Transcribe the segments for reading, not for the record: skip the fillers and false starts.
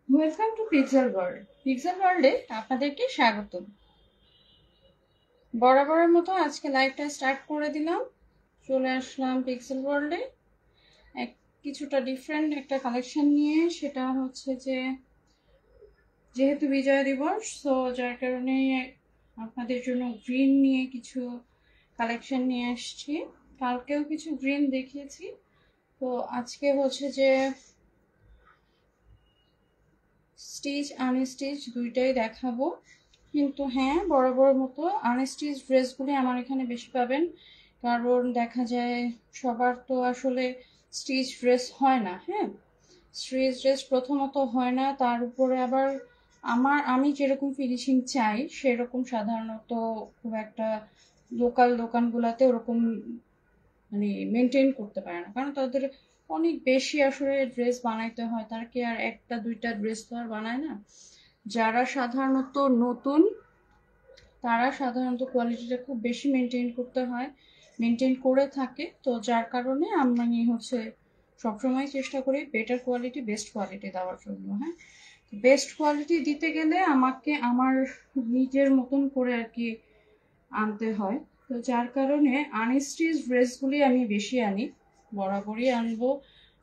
Welcome to pixel world. Pixel ওয়ার্ল্ডে আপনাদেরকে স্বাগতম। বরাবরের মতো আজকে লাইভটা স্টার্ট করে দিলাম। চলে আসলাম পিক্সেল ওয়ার্ল্ডে এক কিছুটা ডিফারেন্ট একটা কালেকশন নিয়ে। সেটা হচ্ছে যে যেহেতু বিজয় দিবস, তো যার কারণে আপনাদের জন্য গ্রিন নিয়ে কিছু কালেকশন নিয়ে আসছি। কালকেও কিছু গ্রিন দেখিয়েছি, তো আজকে হচ্ছে যে স্টিচ আনস্টিচ দুইটাই দেখাবো। কিন্তু হ্যাঁ, বরাবর মতো আনস্টিচ ড্রেসগুলি আমার এখানে বেশি পাবেন, কারণ দেখা যায় সবার তো আসলে স্টিচ ড্রেস হয় না। হ্যাঁ, স্টিচ ড্রেস প্রথমত হয় না, তার উপরে আবার আমি যেরকম ফিনিশিং চাই সেরকম সাধারণত খুব একটা লোকাল দোকানগুলোতে ওরকম মানে মেনটেন করতে পারে না, কারণ তাদের অনেক বেশি আসলে ড্রেস বানাইতে হয়। তারা কি আর একটা দুইটা ড্রেস তো আর বানায় না। যারা সাধারণত নতুন, তারা সাধারণত কোয়ালিটিটা খুব বেশি মেনটেন করতে হয়, মেনটেন করে থাকে। তো যার কারণে আমি হচ্ছে সবসময় চেষ্টা করি বেটার কোয়ালিটি, বেস্ট কোয়ালিটি দেওয়ার জন্য। হ্যাঁ, বেস্ট কোয়ালিটি দিতে গেলে আমাকে আমার নিজের মতন করে আর কি আনতে হয়। তো যার কারণে আনস্টিচ ড্রেসগুলি আমি বেশি আনি, বরাবরই আনবো।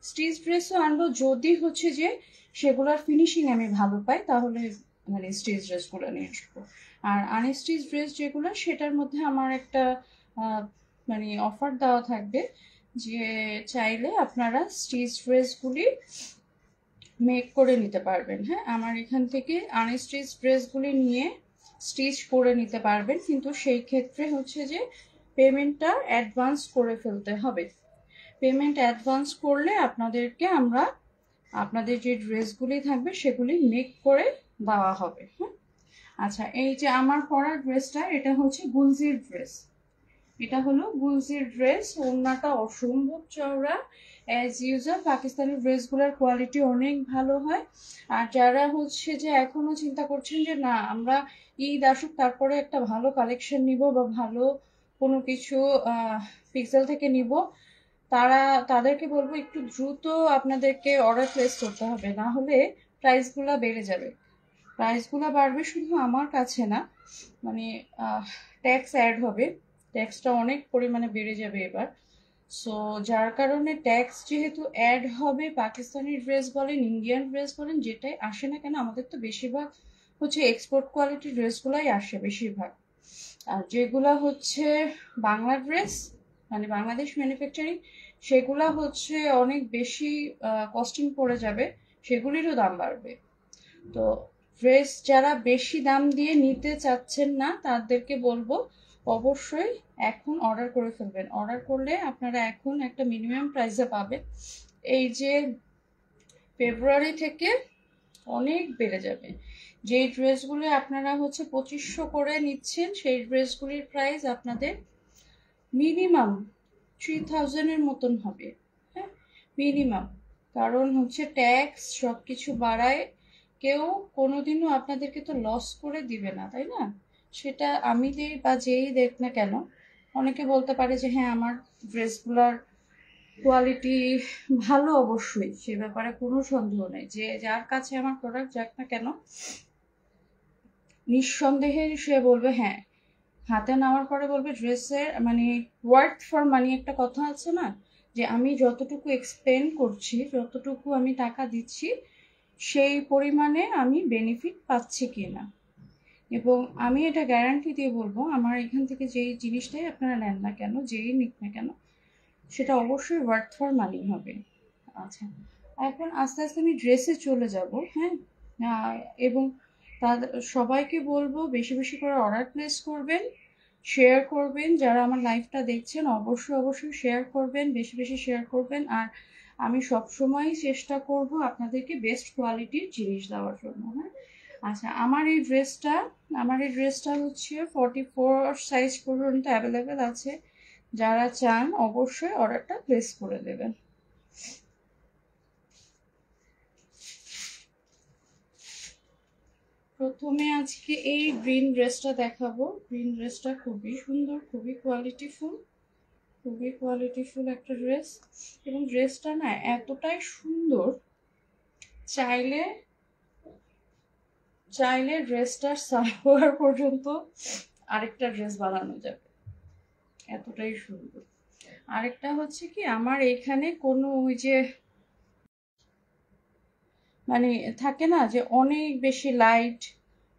স্টিচ ড্রেসও আনবো যদি হচ্ছে যে সেগুলোর ফিনিশিং আমি ভালো পাই, তাহলে মানে স্টিচ ড্রেসগুলো নিয়ে আসবো। আর আনস্টিচ ড্রেস যেগুলো, সেটার মধ্যে আমার একটা মানে অফার দেওয়া থাকবে যে চাইলে আপনারা স্টিচ ড্রেসগুলি মেক করে নিতে পারবেন। হ্যাঁ, আমার এখান থেকে আনস্টিচ ড্রেসগুলি নিয়ে স্টিচ করে নিতে পারবেন, কিন্তু সেই ক্ষেত্রে হচ্ছে যে পেমেন্টটা অ্যাডভান্স করে ফেলতে হবে। পেমেন্ট অ্যাডভান্স করলে আপনাদেরকে আমরা আপনাদের যে ড্রেসগুলি থাকবে সেগুলি মেক করে দেওয়া হবে। হ্যাঁ, আচ্ছা, এই যে আমার পরা ড্রেসটা, এটা হচ্ছে গুলজির ড্রেস। এটা হলো গুলজির ড্রেস। ওড়নাটা অসম্ভব চওড়া। অ্যাজ ইউজুয়াল পাকিস্তানি ড্রেসগুলোর কোয়ালিটি অনেক ভালো হয়। আর যারা হচ্ছে যে এখনো চিন্তা করছেন যে না, আমরা ঈদ আসুক তারপরে একটা ভালো কালেকশন নিব বা ভালো কোনো কিছু পিক্সেল থেকে নিব, তাদেরকে বলবো একটু দ্রুত আপনাদেরকে অর্ডার প্লেস করতে হবে, না হলে প্রাইসগুলো বেড়ে যাবে। প্রাইসগুলো বাড়বে শুধু আমার কাছে না, মানে ট্যাক্স অ্যাড হবে। ট্যাক্সটা অনেক পরিমাণে বেড়ে যাবে এবার। সো যার কারণে ট্যাক্স যেহেতু অ্যাড হবে, পাকিস্তানি ড্রেস বলেন, ইন্ডিয়ান ড্রেস বলেন, যেটাই আসে না কেন, আমাদের তো বেশিরভাগ হচ্ছে এক্সপোর্ট কোয়ালিটির ড্রেসগুলাই আসে বেশিরভাগ। আর যেগুলা হচ্ছে বাংলা ড্রেস, মানে বাংলাদেশ ম্যানুফ্যাকচারিং, সেগুলা হচ্ছে অনেক বেশি কস্টিং পড়ে যাবে, সেগুলিরও দাম বাড়বে। তো ড্রেস যারা বেশি দাম দিয়ে নিতে চাচ্ছেন না, তাদেরকে বলবো অবশ্যই এখন অর্ডার করে ফেলবেন। অর্ডার করলে আপনারা এখন একটা মিনিমাম প্রাইসে পাবেন। এই যে ফেব্রুয়ারি থেকে অনেক বেড়ে যাবে। যেই ড্রেসগুলো আপনারা হচ্ছে 2500 করে নিচ্ছেন, সেই ড্রেসগুলির প্রাইস আপনাদের মিনিমাম 3000-এর মতন হবে। হ্যাঁ, মিনিমাম। কারণ হচ্ছে ট্যাক্স সব কিছু বাড়ায়। কেউ কোনোদিনও আপনাদেরকে তো লস করে দিবে না, তাই না? সেটা আমি দেই বা যেই দেখ না কেন, অনেকে বলতে পারে যে হ্যাঁ আমার ড্রেসগুলার কোয়ালিটি ভালো, অবশ্যই সে ব্যাপারে কোনো সন্দেহ নেই। যে যার কাছে আমার প্রোডাক্ট যাক না কেন, নিঃসন্দেহে সে বলবে হ্যাঁ, হাতে নেওয়ার পরে বলবে ড্রেসের মানে ওয়ার্থ ফর মানি একটা কথা আছে না, যে আমি যতটুকু এক্সপ্লেন করছি, যতটুকু আমি টাকা দিচ্ছি, সেই পরিমাণে আমি বেনিফিট পাচ্ছি কিনা। এবং আমি এটা গ্যারান্টি দিয়ে বলবো, আমার এখান থেকে যেই জিনিসটাই আপনারা নেন না কেন, যেই নিক না কেন, সেটা অবশ্যই ওয়ার্থ ফর মানি হবে। আচ্ছা, এখন আস্তে আস্তে আমি ড্রেসে চলে যাব। হ্যাঁ, এবং তাদের সবাইকে বলবো বেশি বেশি করে অর্ডার প্লেস করবেন, শেয়ার করবেন। যারা আমার লাইভটা দেখছেন অবশ্যই অবশ্যই শেয়ার করবেন, বেশি বেশি শেয়ার করবেন। আর আমি সবসময়ই চেষ্টা করব আপনাদেরকে বেস্ট কোয়ালিটির জিনিস দেওয়ার জন্য। হ্যাঁ, আচ্ছা, আমার এই ড্রেসটা হচ্ছে 44 সাইজ পর্যন্ত অ্যাভেলেবেল আছে। যারা চান অবশ্যই অর্ডারটা প্লেস করে দেবেন। প্রথমে আজকে এই গ্রিন ড্রেসটা দেখাবো। গ্রিন ড্রেসটা খুবই সুন্দর, খুবই কোয়ালিটিফুল, খুবই কোয়ালিটিফুল একটা ড্রেস। এবং ড্রেসটা না এতটাই সুন্দর, চাইলে চাইলে ড্রেসটার সালোয়ার পর্যন্ত আরেকটা ড্রেস বানানো যাবে, এতটাই সুন্দর। আরেকটা হচ্ছে কি, আমার এখানে কোনো ওই যে মানে থাকে না যে অনেক বেশি লাইট,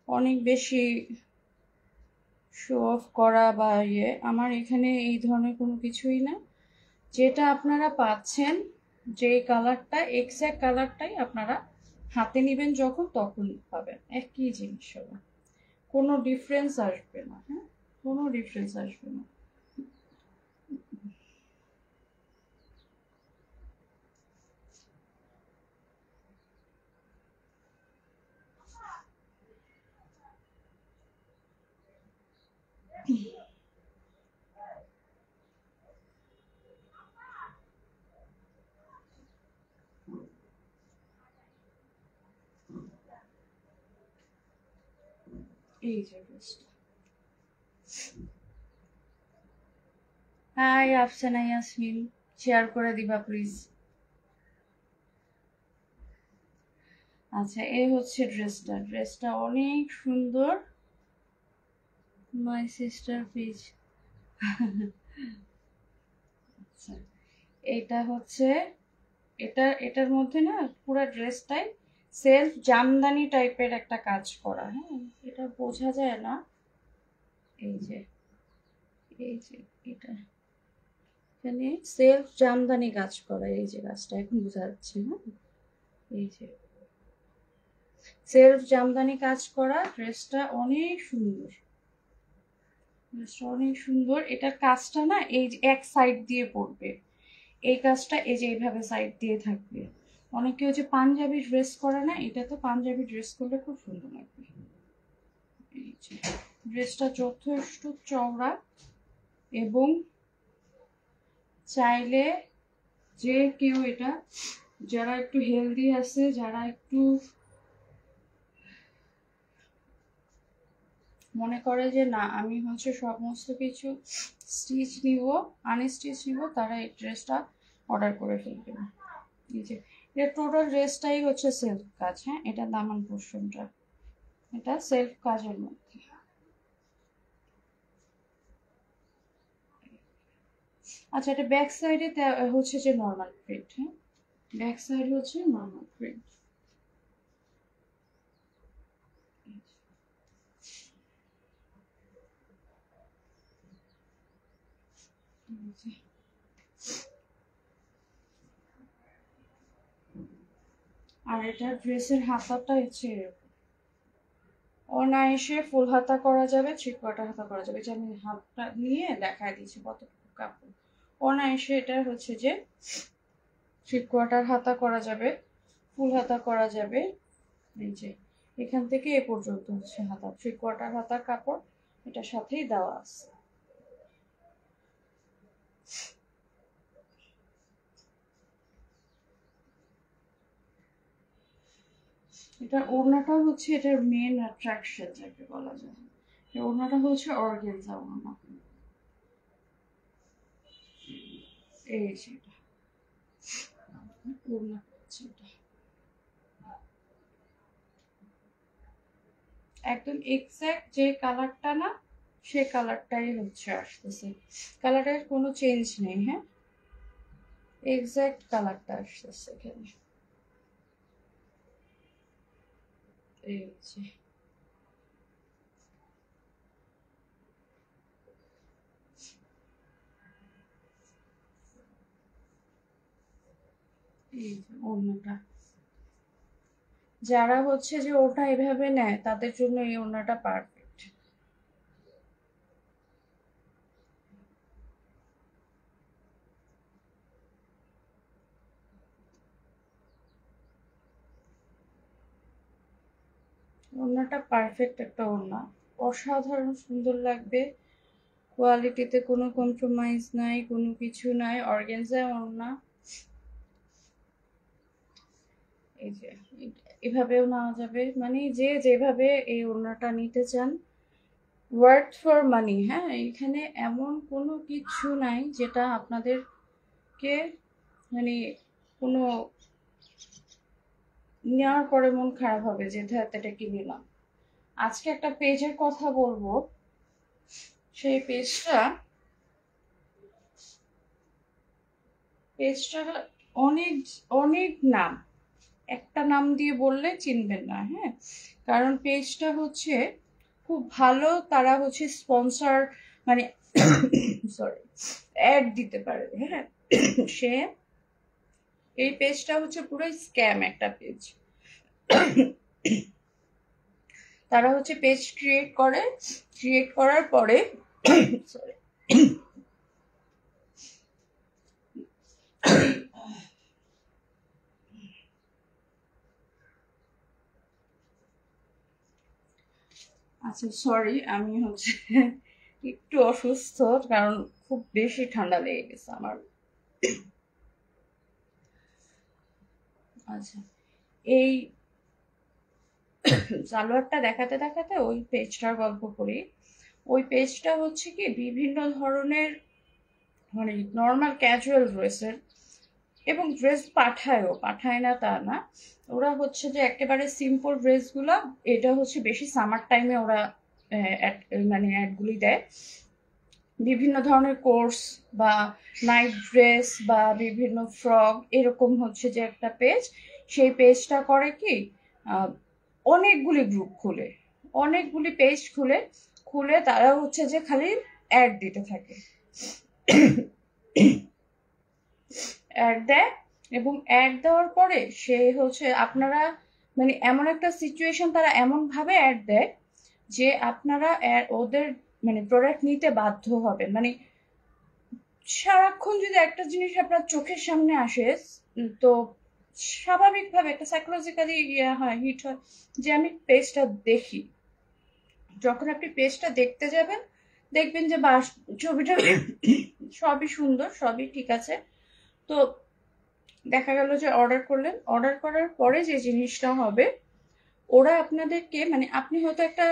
অনেক বেশি শো অফ করা বা ইয়ে, আমার এখানে এই ধরনের কোনো কিছুই না। যেটা আপনারা পাচ্ছেন, যে কালারটা এক্স্যাক্ট কালারটাই আপনারা হাতে নেবেন যখন তখন পাবেন, একই জিনিস হবে, কোনো ডিফারেন্স আসবে না। হ্যাঁ, কোনো ডিফারেন্স আসবে না। এই যে ড্রেসটা। হাই আফসানা ইয়াসমিন, শেয়ার করে দিবা প্লিজ। আচ্ছা, এই হচ্ছে ড্রেসটা। ড্রেসটা অনেক সুন্দর। My sister please. আচ্ছা, এটা হচ্ছে, এটার মধ্যে না পুরো ড্রেসটাই সেলফ জামদানি টাইপের একটা কাজ করা। হ্যাঁ, এটা বোঝা যায় না। এই যে, এই যে এটা এখানে সেলফ জামদানি কাজ করা, এই যে কাজটা এখন বোঝা যাচ্ছে। হ্যাঁ, এই যে সেলফ জামদানি কাজ করা, ড্রেসটা অনেক সুন্দর। ড্রেসটা অনেক সুন্দর। এটার কাজটা না এই যে এক সাইড দিয়ে পড়বে, এই কাজটা এই যে এইভাবে সাইড দিয়ে থাকবে। অনেকে ওই যে পাঞ্জাবি ড্রেস করে না, এটা তো পাঞ্জাবি ড্রেস করলে খুব সুন্দর লাগবে। এই যে ড্রেসটা যথেষ্ট চওড়া, এবং চাইলে যে কেউ এটা, যারা একটু হেলদি আছে, যারা একটু মনে করে যে না আমি হচ্ছে সমস্ত কিছু স্টিচ নিব, আনস্টিচ নিব, তারা এই ড্রেসটা অর্ডার করে ফেলবে। এই যে এটা টোটাল ড্রেসটাই হচ্ছে সেলফ কাজ। হ্যাঁ, এটা দামান পোর্শনটা, এটা সেলফ কাজের মধ্যে। আচ্ছা, এটা ব্যাক সাইডে হচ্ছে যে নর্মাল প্রিন্ট। হ্যাঁ, ব্যাক সাইড হচ্ছে নর্মাল প্রিন্ট। আর এটা ড্রেসের হাতাটা হচ্ছে অনায়াসে ফুল হাতা করা যাবে, থ্রি কোয়ার্টার হাতা করা যাবে। যে আমি হাতটা নিয়ে দেখাই দিচ্ছি কতটুকু কাপড়। অনায়াসে এটা হচ্ছে যে থ্রি কোয়ার্টার হাতা করা যাবে, ফুল হাতা করা যাবে। এই যে এখান থেকে এ পর্যন্ত হচ্ছে হাতা, থ্রি কোয়ার্টার হাতা কাপড় এটার সাথেই দেওয়া আছে। এটার ওড়নাটা হচ্ছে এটার মেন অ্যাট্রাকশন যাকে বলা যায়। এর ওড়নাটা হচ্ছে অর্গানজা ওড়না। এই যে এটা ওড়না হচ্ছে এটা। একদম এক্সাক্ট যে কালারটা না, সে কালারটাই হচ্ছে আসতেছে, কালারের কোনো চেঞ্জ নেই। হ্যাঁ, এক্সাক্ট কালারটা আসতেছে এখানে। এই যে এই যে ওড়নাটা, যারা হচ্ছে যে ওটা এভাবে নেয় তাদের জন্য এই ওড়নাটা পারফেক্ট। ওড়নাটা পারফেক্ট একটা ওড়না, অসাধারণ সুন্দর লাগবে। কোয়ালিটিতে কোনো কম্প্রোমাইজ নাই, কোনো কিছু নাই, অর্গানজা ওড়না। এই যে এভাবেও নেওয়া যাবে, মানে যে যেভাবে এই ওড়নাটা নিতে চান, ওয়ার্থ ফর মানি। হ্যাঁ, এখানে এমন কোনো কিছু নাই যেটা আপনাদেরকে মানে কোনো নেওয়ার পরে মন খারাপ হবে যে ধ্যাত এটা কিনলাম। আজকে একটা পেজের কথা বলবো, সেই পেজটা অনেক অনেক নাম, একটা নাম দিয়ে বললে চিনবেন না, হ্যাঁ। কারণ পেজটা হচ্ছে খুব ভালো, তারা হচ্ছে স্পন্সর মানে সরি অ্যাড দিতে পারে, হ্যাঁ। সে এই পেজটা হচ্ছে পুরো স্ক্যাম একটা পেজ। তারা হচ্ছে পেজ ক্রিয়েট করে, ক্রিয়েট করার পরে সরি আচ্ছা সরি, আমি হচ্ছে একটু অসুস্থ, কারণ খুব বেশি ঠান্ডা লেগে গেছে আমার। আচ্ছা, এই সালোয়ারটা দেখাতে দেখাতে ওই পেজটার গল্প করি। ওই পেজটা হচ্ছে কি বিভিন্ন ধরনের মানে নর্মাল ক্যাজুয়াল ড্রেসের, এবং ড্রেস পাঠায় না তা না, ওরা হচ্ছে যে একেবারে সিম্পল ড্রেসগুলো, এটা হচ্ছে বেশি সামার টাইমে ওরা মানে অ্যাডগুলি দেয়। বিভিন্ন ধরনের কোর্স বা নাইট ড্রেস বা বিভিন্ন ফ্রক, এরকম হচ্ছে যে একটা পেজ। সেই পেজটা করে কি অনেকগুলি গ্রুপ খুলে, অনেকগুলি পেজ খুলে খুলে তারা হচ্ছে যে খালি অ্যাড দিতে থাকে, অ্যাড দেয়। এবং অ্যাড দেওয়ার পরে সে হচ্ছে আপনারা মানে এমন একটা সিচুয়েশন, তারা এমন ভাবে অ্যাড দেয় যে আপনারা ওদের মানে প্রোডাক্ট নিতে বাধ্য হবেন। মানে সারাক্ষণ যদি একটা জিনিস আপনার চোখের সামনে আসে, তো স্বাভাবিকভাবে একটা সাইকোলজিক্যালি ইয়ে হয়, হিট হয় যে আমি পেজটা দেখি। যখন আপনি পেজটা দেখতে যাবেন, দেখবেন যে বাস ছবিটা সবই সুন্দর, সবই ঠিক আছে। তো দেখা গেল যে অর্ডার করলেন, অর্ডার করার পরে যে জিনিসটা হবে, ওরা আপনাদেরকে মানে আপনি হয়তো একটা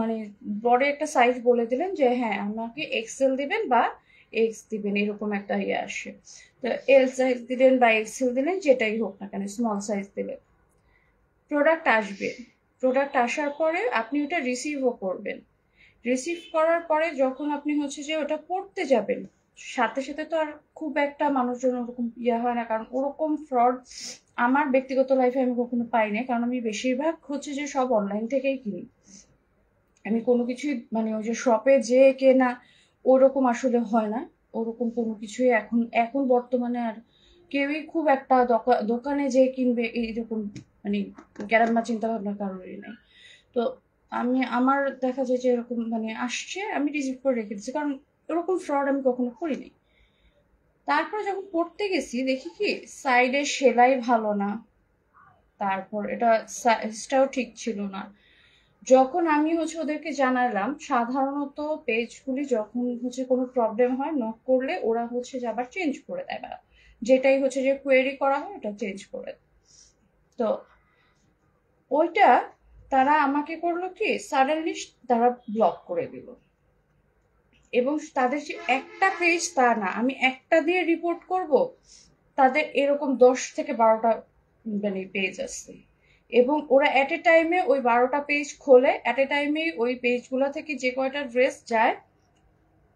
মানে বড় একটা সাইজ বলে দিলেন যে হ্যাঁ আমাকে এক্সেল দিবেন বা এক্স দিবেন, এরকম একটা ইয়ে আসে। তো এল সাইজ দিলেন বা এক্সেল দিলেন, যেটাই হোক না কেন, স্মল সাইজ দিলেন, প্রোডাক্ট আসবে। প্রোডাক্ট আসার পরে আপনি ওটা রিসিভও করবেন। রিসিভ করার পরে যখন আপনি হচ্ছে যে ওটা পড়তে যাবেন, সাথে সাথে তো আর খুব একটা মানুষজন ওরকম ইয়ে হয় না, কারণ ওরকম ফ্রড আমার ব্যক্তিগত লাইফে আমি কখনো পাই না, কারণ আমি বেশিরভাগ হচ্ছে যে সব অনলাইন থেকেই কিনি। আমি কোনো কিছুই মানে ওই যে শপে যে কেনা ওরকম আসলে হয় না, ওরকম কোনো কিছুই এখন এখন বর্তমানে আর কেউই খুব একটা দোকানে যে কিনবে এইরকম মানে গ্যারাম্মা চিন্তা ভাবনা কারোরই নেই। তো আমি আমার দেখা যায় যে এরকম মানে আসছে, আমি রিসিভ করে রেখে দিচ্ছি, কারণ এরকম ফ্রড আমি কখনো করিনি। তারপর যখন পড়তে গেছি দেখি কি সাইডে সেলাই ভালো না, তারপর এটা সাইজটাও ঠিক ছিল না। যখন আমি হচ্ছে ওদেরকে জানালাম, সাধারণত পেজগুলি যখন হচ্ছে কোনো প্রবলেম হয় নক করলে ওরা হচ্ছে যে আবার চেঞ্জ করে দেয়, বা যেটাই হচ্ছে যে কোয়েরি করা হয় ওটা চেঞ্জ করে দেয়। তো ওইটা তারা আমাকে করলো কি সাডেনলি তারা ব্লক করে দিল। এবং তাদের যে একটা পেজ তা না, আমি একটা দিয়ে রিপোর্ট করব, তাদের এরকম 10 থেকে 12টা মানে পেজ আছে। এবং ওরা এট এ টাইমে ওই 12টা পেজ খোলে, এট এ টাইমে ওই পেজগুলো থেকে যে কয়টা ড্রেস যায়,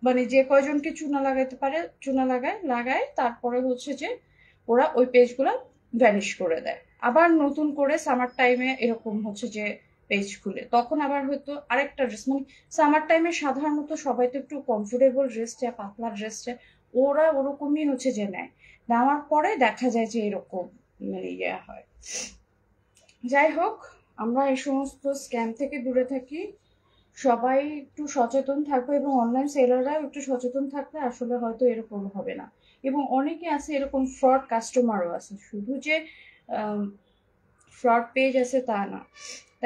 মানে যে কয়জনকে চুনা লাগাইতে পারে চুনা লাগায় তারপরে হচ্ছে যে ওরা ওই পেজগুলো ভ্যানিশ করে দেয়। আবার নতুন করে সামার টাইমে এরকম হচ্ছে যে পেজ খুলে, তখন আবার হয়তো আরেকটা ড্রেস, মানে সামার টাইমে সাধারণত সবাই তো একটু কমফোর্টেবল ড্রেস চায়, পাতলা ড্রেস চায়, ওরা ওরকমই হচ্ছে যে নেয়। নেওয়ার পরে দেখা যায় যে এরকম মানে ইয়ে হয়। যাই হোক, আমরা এই সমস্ত স্ক্যাম থেকে দূরে থাকি, সবাই একটু সচেতন থাকবে, এবং অনলাইন সেলাররাও একটু সচেতন থাকলে আসলে হয়তো এরকম হবে না। এবং অনেকে আছে এরকম ফ্রড কাস্টমারও আছে, শুধু যে ফ্রড পেজ আছে তা না,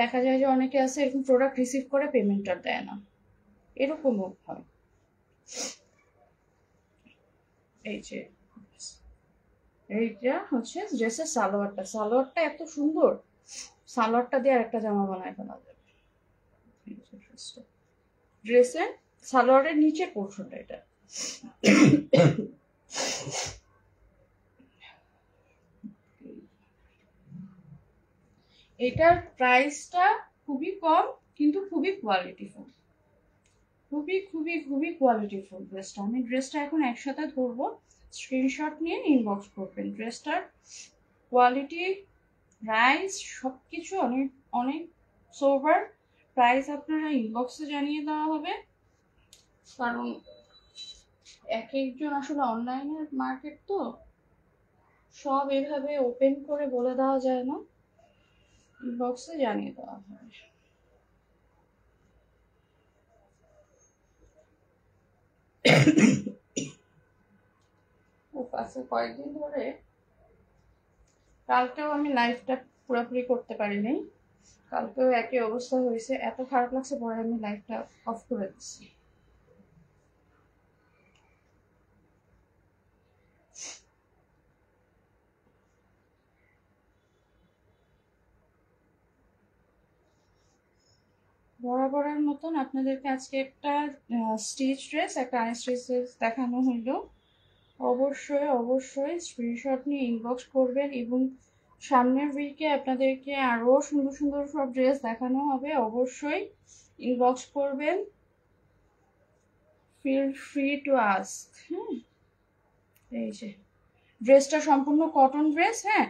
দেখা যায় যে অনেকে আছে এরকম প্রোডাক্ট রিসিভ করে পেমেন্টটা দেয় না, এরকমও হয়। এই যে এইটা হচ্ছে ড্রেসের সালোয়ারটা, সালোয়ারটা এত সুন্দর, সালোয়ারটা দিয়ে আরেকটা জামা বানায় ফেলা যাবে। ড্রেসের সালোয়ারের নিচের পোর্শনটা এটা। এটার প্রাইসটা খুবই কম, কিন্তু খুবই কোয়ালিটিফুল, খুবই খুবই খুবই কোয়ালিটিফুল ড্রেসটা। আমি ড্রেসটা এখন একসাথে ধরবো, স্ক্রিনশট নিয়ে ইনবক্স করবেন। ড্রেসটার কোয়ালিটি, প্রাইস সব কিছু অনেক অনেক সোভার। প্রাইস আপনারা ইনবক্সে জানিয়ে দেওয়া হবে, কারণ এক একজন আসলে অনলাইনের মার্কেট তো, সব এভাবে ওপেন করে বলে দেওয়া যায় না, ইনবক্সে জানিয়ে দেওয়া হবে। ও আচ্ছা, কয়েকদিন ধরে, কালকেও আমি লাইভটা পুরোপুরি করতে পারিনি, কালকেও একই অবস্থা হয়েছে, এত খারাপ লাগছে, পরে আমি লাইভটা অফ করে দিচ্ছি। বরাবরের মতন আপনাদেরকে আজকে একটা স্টিচ ড্রেস, একটা আনস্টিচ ড্রেস দেখানো হইলো। অবশ্যই অবশ্যই স্ক্রিনশট নিয়ে ইনবক্স করবেন, এবং সামনের উইকে আপনাদেরকে আরও সুন্দর সুন্দর সব ড্রেস দেখানো হবে, অবশ্যই ইনবক্স করবেন। Feel free to ask. হ্যাঁ, এই যে ড্রেসটা সম্পূর্ণ কটন ড্রেস। হ্যাঁ,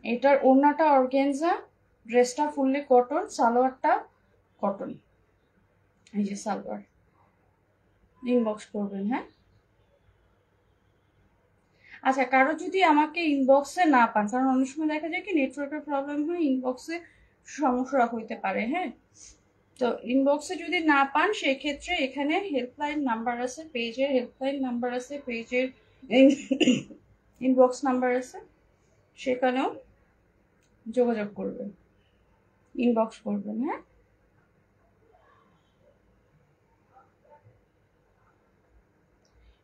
এটার ওড়নাটা অর্গেনজা, ড্রেসটা ফুললি কটন, সালোয়ারটা কটন। এই যে সালোয়ার, ইনবক্স করবেন। হ্যাঁ, আচ্ছা, কারো যদি আমাকে ইনবক্সে না পান, কারণ অনেক সময় দেখা যায় কি নেটওয়ার্কের প্রবলেম হয়, ইনবক্সে সমস্যা হইতে পারে। হ্যাঁ, তো ইনবক্সে যদি না পান, সেক্ষেত্রে এখানে হেল্পলাইন নাম্বার আছে, পেজের হেল্পলাইন নাম্বার আছে, পেজের ইনবক্স নাম্বার আছে, সেখানেও যোগাযোগ করবেন, ইনবক্স করবেন। হ্যাঁ,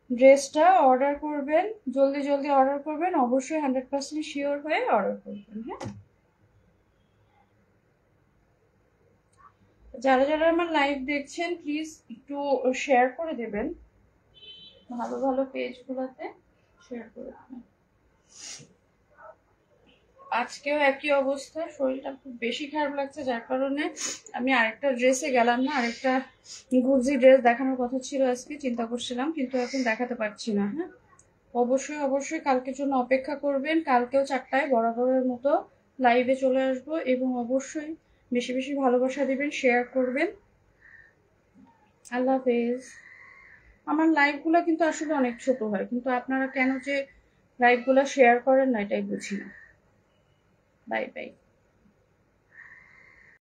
ড্রেসটা অর্ডার করবেন, জলদি জলদি অর্ডার করবেন, অবশ্যই 100% শিওর হয়ে অর্ডার করবেন। হ্যাঁ, যারা যারা আমার লাইভ দেখছেন প্লিজ একটু শেয়ার করে দেবেন, ভালো ভালো পেজগুলোতে শেয়ার করে দেবেন। আজকেও একই অবস্থা, শরীরটা খুব বেশি খারাপ লাগছে, যার কারণে আমি আরেকটা ড্রেসে গেলাম না। আরেকটা গুজি ড্রেস দেখানোর কথা ছিল আজকে, চিন্তা করছিলাম, কিন্তু এখন দেখাতে পারছি না। হ্যাঁ, অবশ্যই অবশ্যই কালকের জন্য অপেক্ষা করবেন। কালকেও 4টায় বরাবরের মতো লাইভে চলে আসবো, এবং অবশ্যই বেশি বেশি ভালোবাসা দিবেন, শেয়ার করবেন। আল্লাহ হাফেজ। আমার লাইভগুলো কিন্তু আসলে অনেক ছোট হয়, কিন্তু আপনারা কেন যে লাইভগুলো শেয়ার করেন না, এটাই বুঝি না। Bye bye.